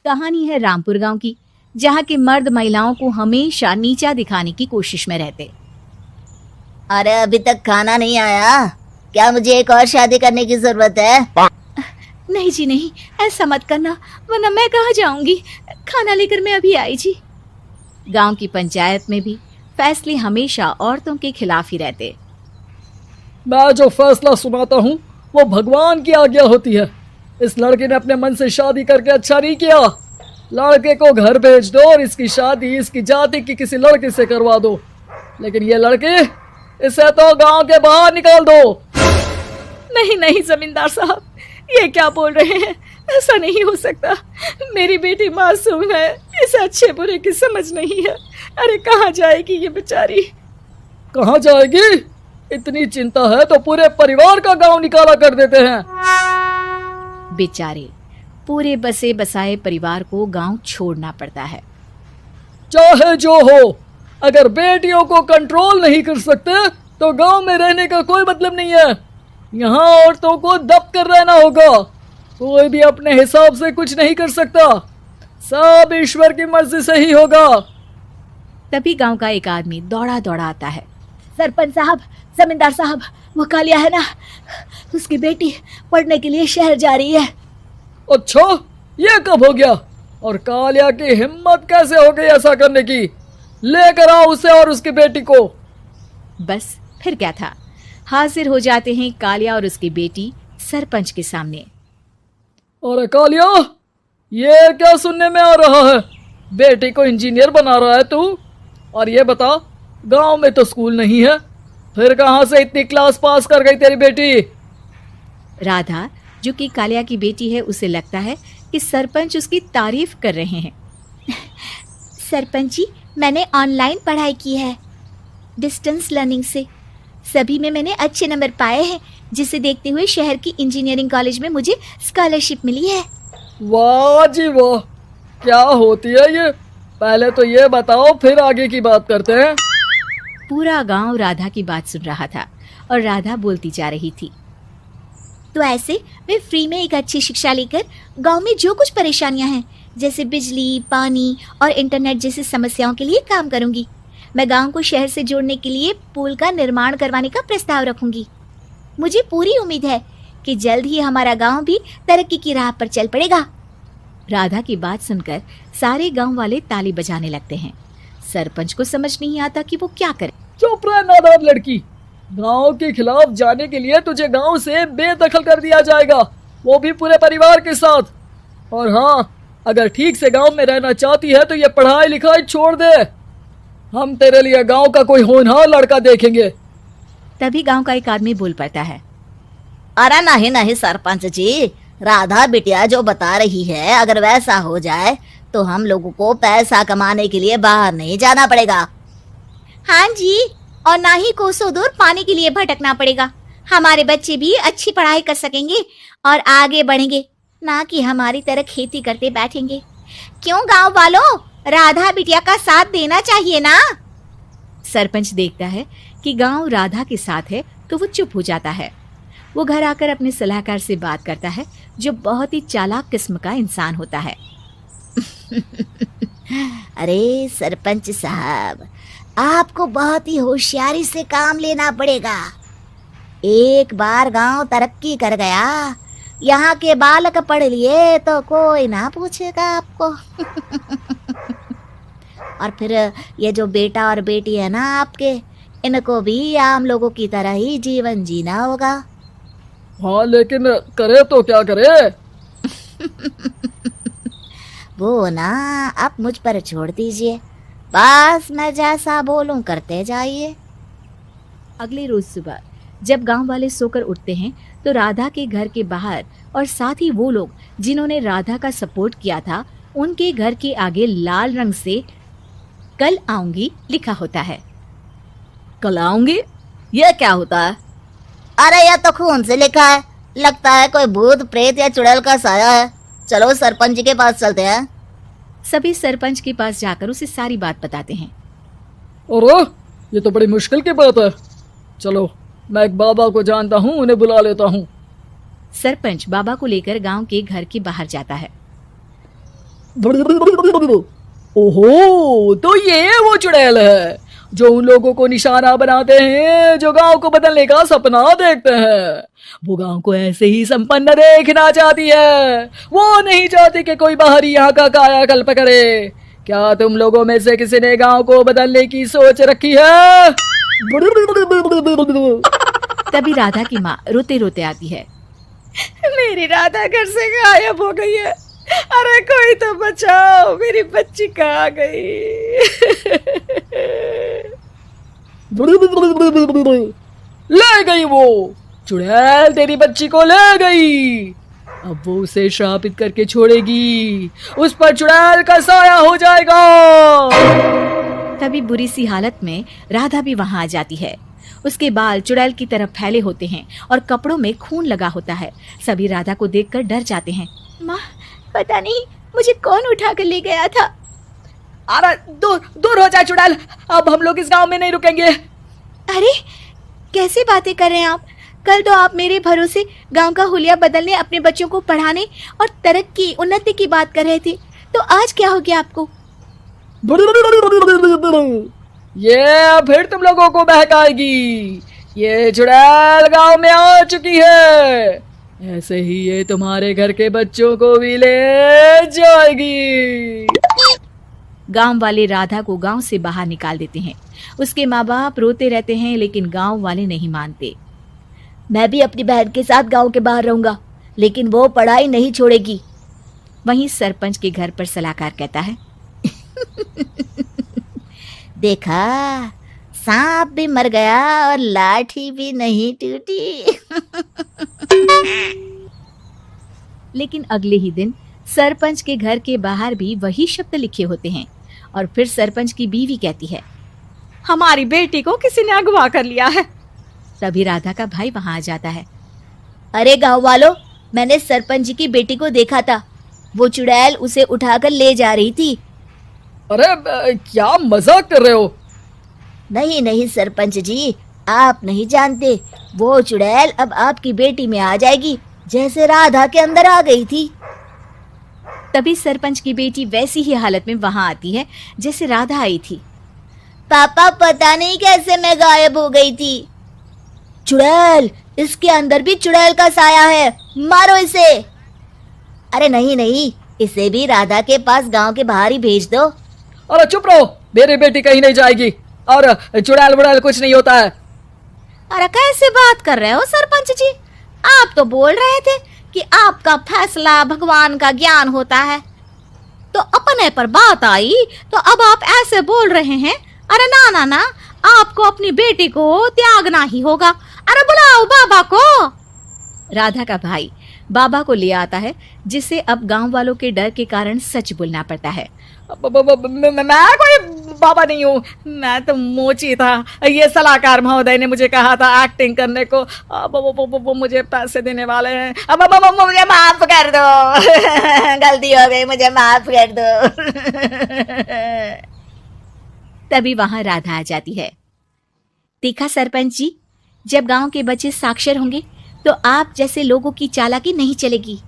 कहानी है रामपुर गांव की, जहां के मर्द महिलाओं को हमेशा नीचा दिखाने की कोशिश में रहते। अरे अभी तक खाना नहीं आया, क्या मुझे एक और शादी करने की जरूरत है? नहीं जी नहीं, ऐसा मत करना, वरना मैं कहाँ जाऊंगी। खाना लेकर मैं अभी आई जी। गांव की पंचायत में भी फैसले हमेशा औरतों के खिलाफ ही रहते। मैं जो फैसला सुनाता हूँ वो भगवान की आज्ञा होती है। इस लड़के ने अपने मन से शादी करके अच्छा नहीं किया। लड़के को घर भेज दो और इसकी शादी इसकी जाति की किसी लड़के से करवा दो, लेकिन ये लड़के, इसे तो गांव के बाहर निकाल दो। नहीं नहीं जमींदार साहब, ये क्या बोल रहे हैं? ऐसा नहीं हो सकता। मेरी बेटी मासूम है, इसे अच्छे बुरे की समझ नहीं है। अरे कहाँ जाएगी ये बेचारी? कहाँ जाएगी? इतनी चिंता है तो पूरे परिवार का गांव निकाला कर देते हैं। बेचारे पूरे बसे बसाए परिवार को गांव छोड़ना पड़ता है। चाहे जो हो, अगर बेटियों को कंट्रोल नहीं कर सकते तो गांव में रहने का कोई मतलब नहीं है। यहाँ औरतों को दब कर रहना होगा। कोई भी अपने हिसाब से कुछ नहीं कर सकता, सब ईश्वर की मर्जी से ही होगा। तभी गांव का एक आदमी दौड़ा दौड़ा आता है। सरपंच साहब, जमींदार साहब, वो कालिया है ना, उसकी बेटी पढ़ने के लिए शहर जा रही है। अच्छा, ये कब हो गया? और कालिया की हिम्मत कैसे हो गई ऐसा करने की? लेकर आओ उसे और उसकी बेटी को। बस फिर क्या था, हाजिर हो जाते हैं कालिया और उसकी बेटी सरपंच के सामने। अरे कालिया, ये क्या सुनने में आ रहा है? बेटी को इंजीनियर बना रहा है तू? और ये बता, गांव में तो स्कूल नहीं है, फिर कहां से इतनी क्लास पास कर गई तेरी बेटी? राधा, जो कि कालिया की बेटी है, उसे लगता है कि सरपंच उसकी तारीफ कर रहे हैं। सरपंच जी, मैंने ऑनलाइन पढ़ाई की है, डिस्टेंस लर्निंग से। सभी में मैंने अच्छे नंबर पाए हैं, जिसे देखते हुए शहर की इंजीनियरिंग कॉलेज में मुझे स्कॉलरशिप मिली है। वाह जी वाह, क्या होती है ये? पहले तो ये बताओ, फिर आगे की बात करते हैं। पूरा गांव राधा की बात सुन रहा था और राधा बोलती जा रही थी। तो ऐसे मैं फ्री में एक अच्छी शिक्षा लेकर गांव में जो कुछ परेशानियां हैं, जैसे बिजली, पानी और इंटरनेट जैसी समस्याओं के लिए काम करूंगी। मैं गांव को शहर से जोड़ने के लिए पुल का निर्माण करवाने का प्रस्ताव रखूंगी। मुझे पूरी उम्मीद है कि जल्द ही हमारा गांव भी तरक्की की राह पर चल पड़ेगा। राधा की बात सुनकर सारे गांव वाले ताली बजाने लगते हैं। सरपंच को समझ नहीं आता कि वो क्या करे। चुप रह नादान लड़की, गांव के खिलाफ जाने के लिए तुझे गांव से बेदखल कर दिया जाएगा, वो भी पूरे परिवार के साथ। और हाँ, अगर ठीक से गांव में रहना चाहती है तो ये पढ़ाई लिखाई छोड़ दे। हम तेरे लिए गांव का कोई होनहार लड़का देखेंगे। तभी गांव का एक आदमी बोल पड़ता है। अरे नहीं नहीं सरपंच जी, राधा बिटिया जो बता रही है, अगर वैसा हो जाए तो हम लोगों को पैसा कमाने के लिए बाहर नहीं जाना पड़ेगा। हाँ जी, और ना ही कोसों दूर पानी के लिए भटकना पड़ेगा। हमारे बच्चे भी अच्छी पढ़ाई कर सकेंगे और आगे बढ़ेंगे, ना कि हमारी तरह खेती करते बैठेंगे। क्यों गांव वालों, राधा बिटिया का साथ देना चाहिए ना। सरपंच देखता है कि गांव राधा के साथ है तो वो चुप हो जाता है। वो घर आकर अपने सलाहकार से बात करता है, जो बहुत ही चालाक किस्म का इंसान होता है। अरे सरपंच साहब, आपको बहुत ही होशियारी से काम लेना पड़ेगा। एक बार गांव तरक्की कर गया, यहाँ के बालक पढ़ लिए तो कोई ना पूछेगा आपको। और फिर ये जो बेटा और बेटी है ना आपके, इनको भी आम लोगों की तरह ही जीवन जीना होगा। हाँ, लेकिन करे तो क्या करे? वो ना आप मुझ पर छोड़ दीजिए, बस मैं जैसा बोलूं करते जाइए। अगले रोज सुबह जब गांव वाले सोकर उठते हैं तो राधा के घर के बाहर और साथ ही वो लोग जिन्होंने राधा का सपोर्ट किया था, उनके घर के आगे लाल रंग से कल आऊंगी लिखा होता है। कल आऊंगी? ये क्या होता है? अरे यह तो खून से लिखा है, लगता है कोई भूत प्रेत या चुड़ैल का साया है। चलो सरपंच जी के पास चलते हैं। सभी सरपंच के पास जाकर उसे सारी बात बताते हैं। अरे ये तो बड़ी मुश्किल की बात है। चलो, मैं एक बाबा को जानता हूँ, उन्हें बुला लेता हूँ। सरपंच बाबा को लेकर गांव के घर के बाहर जाता है। ओहो, तो ये वो चुड़ैल है जो उन लोगों को निशाना बनाते हैं जो गांव को बदलने का सपना देखते हैं। वो गांव को ऐसे ही संपन्न देखना चाहती है। वो नहीं चाहती कि कोई बाहरी यहाँ का कायाकल्प करे। क्या तुम लोगों में से किसी ने गांव को बदलने की सोच रखी है? तभी राधा की माँ रोते रोते आती है। मेरी राधा घर से गायब हो गई है। अरे कोई तो बचाओ, मेरी बच्ची कहाँ गई? ले गई वो चुड़ैल, तेरी बच्ची को ले गई। अब वो उसे श्रापित करके छोड़ेगी, उस पर चुड़ैल का साया हो जाएगा। तभी बुरी सी हालत में राधा भी वहां आ जाती है। उसके बाल चुड़ैल की तरफ फैले होते हैं और कपड़ों में खून लगा होता है। सभी राधा को देखकर डर जाते हैं। माँ, पता नहीं मुझे कौन उठा कर ले गया था। अरे दूर दूर हो जाए चुड़ैल, अब हम लोग इस गांव में नहीं रुकेंगे। अरे कैसी बातें कर रहे हैं आप? कल तो आप मेरे भरोसे गांव का हुलिया बदलने, अपने बच्चों को पढ़ाने और तरक्की उन्नति की बात कर रहे थे, तो आज क्या हो गया आपको? ये फिर तुम लोगों को बहकाएगी। ये चुड़ैल गांव में आ चुकी है, ऐसे ही ये तुम्हारे घर के बच्चों को भी ले जाएगी। गांव वाले राधा को गांव से बाहर निकाल देते हैं। उसके माँ बाप रोते रहते हैं, लेकिन गांव वाले नहीं मानते। मैं भी अपनी बहन के साथ गांव के बाहर रहूंगा, लेकिन वो पढ़ाई नहीं छोड़ेगी। वहीं सरपंच के घर पर सलाहकार कहता है, देखा, सांप भी मर गया और लाठी भी नहीं टूटी। लेकिन अगले ही दिन सरपंच के घर के बाहर भी वही शब्द लिखे होते हैं। और फिर सरपंच की बीवी कहती है, हमारी बेटी को किसी ने अगवा कर लिया है। तभी राधा का भाई वहां आ जाता है। अरे गांव वालों, मैंने सरपंच जी की बेटी को देखा था। वो चुड़ैल उसे उठाकर ले जा रही थी। अरे क्या मजाक कर रहे हो? नहीं नहीं सरपंच जी, आप नहीं जानते। वो चुड़ैल अब आपकी बेटी में आ जाएगी, जैसे राधा के अंदर आ गई थी। तभी सरपंच की बेटी वैसी ही हालत में वहां आती है जैसे राधा आई थी। पापा, पता नहीं कैसे मैं गायब हो गई थी। चुड़ैल, इसके अंदर भी चुड़ैल का साया है, मारो इसे। अरे नहीं नहीं, इसे भी राधा के पास गांव के बाहर ही भेज दो। अरे चुप रहो, मेरी बेटी कहीं नहीं जाएगी और चुड़ैल वुड़ैल कुछ नहीं होता है। अरे कैसे बात कर रहे हो सरपंच जी? आप तो बोल रहे थे कि आपका फैसला भगवान का ज्ञान होता है, तो अपने पर बात आई तो अब आप ऐसे बोल रहे हैं। अरे ना ना ना, आपको अपनी बेटी को त्यागना ही होगा। अरे बुलाओ बाबा को। राधा का भाई बाबा को ले आता है, जिसे अब गांव वालों के डर के कारण सच बोलना पड़ता है। मैं कोई बाबा नहीं हूँ, मैं तो मोची था। ये सलाहकार महोदय ने मुझे कहा था एक्टिंग करने को। अब वो मुझे पैसे देने वाले हैं। अब मुझे माफ कर दो। गलती हो गई, मुझे माफ कर दो। तभी वहां राधा आ जाती है। देखा सरपंच जी, जब गांव के बच्चे साक्षर होंगे तो आप जैसे लोगों की चालाकी नहीं चलेगी।